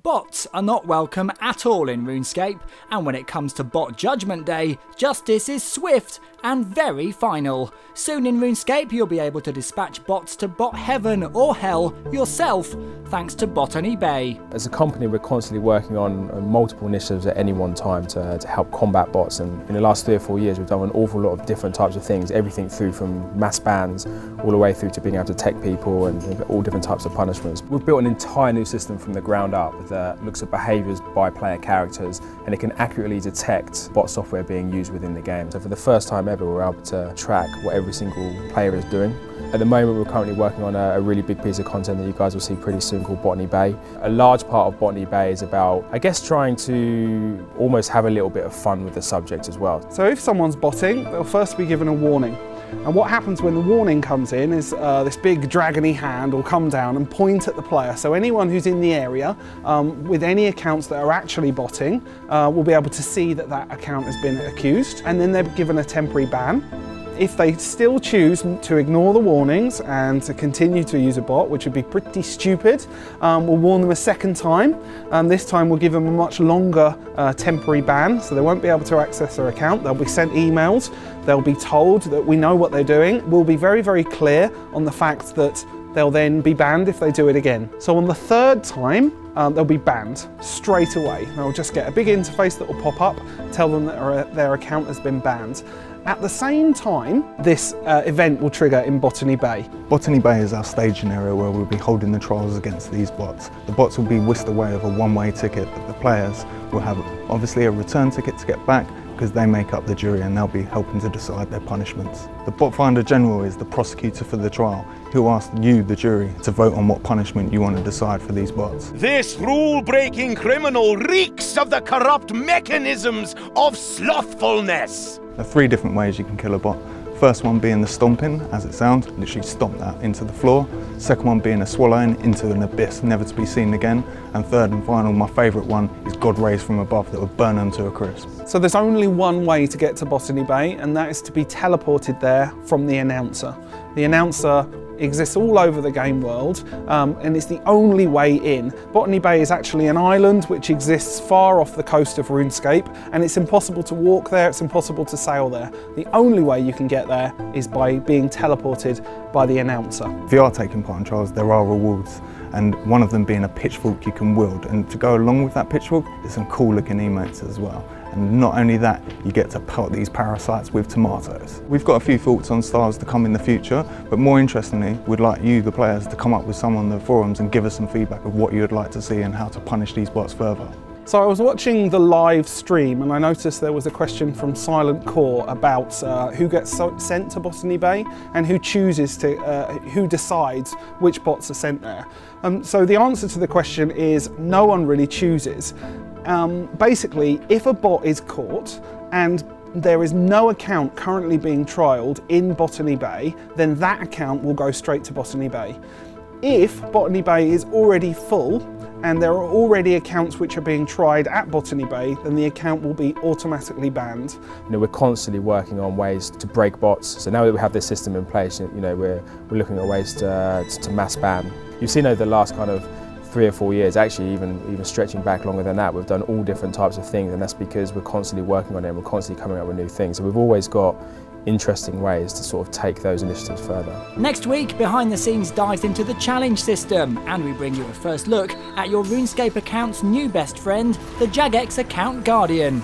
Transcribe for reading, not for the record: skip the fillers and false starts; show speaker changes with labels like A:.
A: Bots are not welcome at all in RuneScape, and when it comes to Bot Judgment Day, justice is swift and very final. Soon in RuneScape you'll be able to dispatch bots to bot heaven or hell yourself, thanks to Botany Bay.
B: As a company, we're constantly working on multiple initiatives at any one time to help combat bots, and in the last 3 or 4 years we've done an awful lot of different types of things, everything through from mass bans all the way through to being able to tech people and all different types of punishments. We've built an entire new system from the ground up that looks at behaviours by player characters, and it can accurately detect bot software being used within the game. So for the first time ever, we're able to track what every single player is doing. At the moment, we're currently working on a really big piece of content that you guys will see pretty soon called Botany Bay. A large part of Botany Bay is about, I guess, trying to almost have a little bit of fun with the subject as well.
C: So if someone's botting, they'll first be given a warning. And what happens when the warning comes in is this big dragony hand will come down and point at the player. So anyone who's in the area with any accounts that are actually botting will be able to see that that account has been accused, and then they're given a temporary ban. If they still choose to ignore the warnings and to continue to use a bot, which would be pretty stupid, we'll warn them a second time. This time we'll give them a much longer temporary ban, so they won't be able to access their account. They'll be sent emails, they'll be told that we know what they're doing. We'll be very, very clear on the fact that they'll then be banned if they do it again. So on the third time, they'll be banned straight away. They'll just get a big interface that will pop up, tell them that their account has been banned. At the same time, this event will trigger in Botany Bay.
D: Botany Bay is our staging area where we'll be holding the trials against these bots. The bots will be whisked away with a one-way ticket, but the players will have obviously a return ticket to get back, because they make up the jury and they'll be helping to decide their punishments. The Bot Finder General is the prosecutor for the trial, who asks you, the jury, to vote on what punishment you want to decide for these bots.
E: This rule-breaking criminal reeks of the corrupt mechanisms of slothfulness.
D: There are 3 different ways you can kill a bot. First one being the stomping, as it sounds, literally stomp that into the floor. Second one being a swallowing into an abyss, never to be seen again. And third and final, my favourite one, is God raised from above that will burn them to a crisp.
C: So there's only one way to get to Botany Bay, and that is to be teleported there from the announcer. The announcer exists all over the game world, and it's the only way in. Botany Bay is actually an island which exists far off the coast of RuneScape, and it's impossible to walk there, it's impossible to sail there. The only way you can get there is by being teleported by the announcer.
D: If you are taking part in trials, there are rewards, and one of them being a pitchfork you can wield, and to go along with that pitchfork, there's some cool looking emotes as well. And not only that, you get to pelt these parasites with tomatoes. We've got a few thoughts on styles to come in the future, but more interestingly, we'd like you, the players, to come up with some on the forums and give us some feedback of what you'd like to see and how to punish these bots further.
C: So I was watching the live stream and I noticed there was a question from Silent Core about who gets sent to Botany Bay and who chooses to, who decides which bots are sent there. So the answer to the question is no one really chooses. Basically, if a bot is caught and there is no account currently being trialled in Botany Bay, then that account will go straight to Botany Bay. If Botany Bay is already full and there are already accounts which are being tried at Botany Bay, then the account will be automatically banned.
B: We're constantly working on ways to break bots. So now that we have this system in place, we're looking at ways to mass ban. You've seen over the last kind of 3 or 4 years, actually even stretching back longer than that, we've done all different types of things, and that's because we're constantly working on it and we're constantly coming up with new things. So we've always got interesting ways to sort of take those initiatives further.
A: Next week, Behind the Scenes dives into the challenge system, and we bring you a first look at your RuneScape account's new best friend, the Jagex Account Guardian.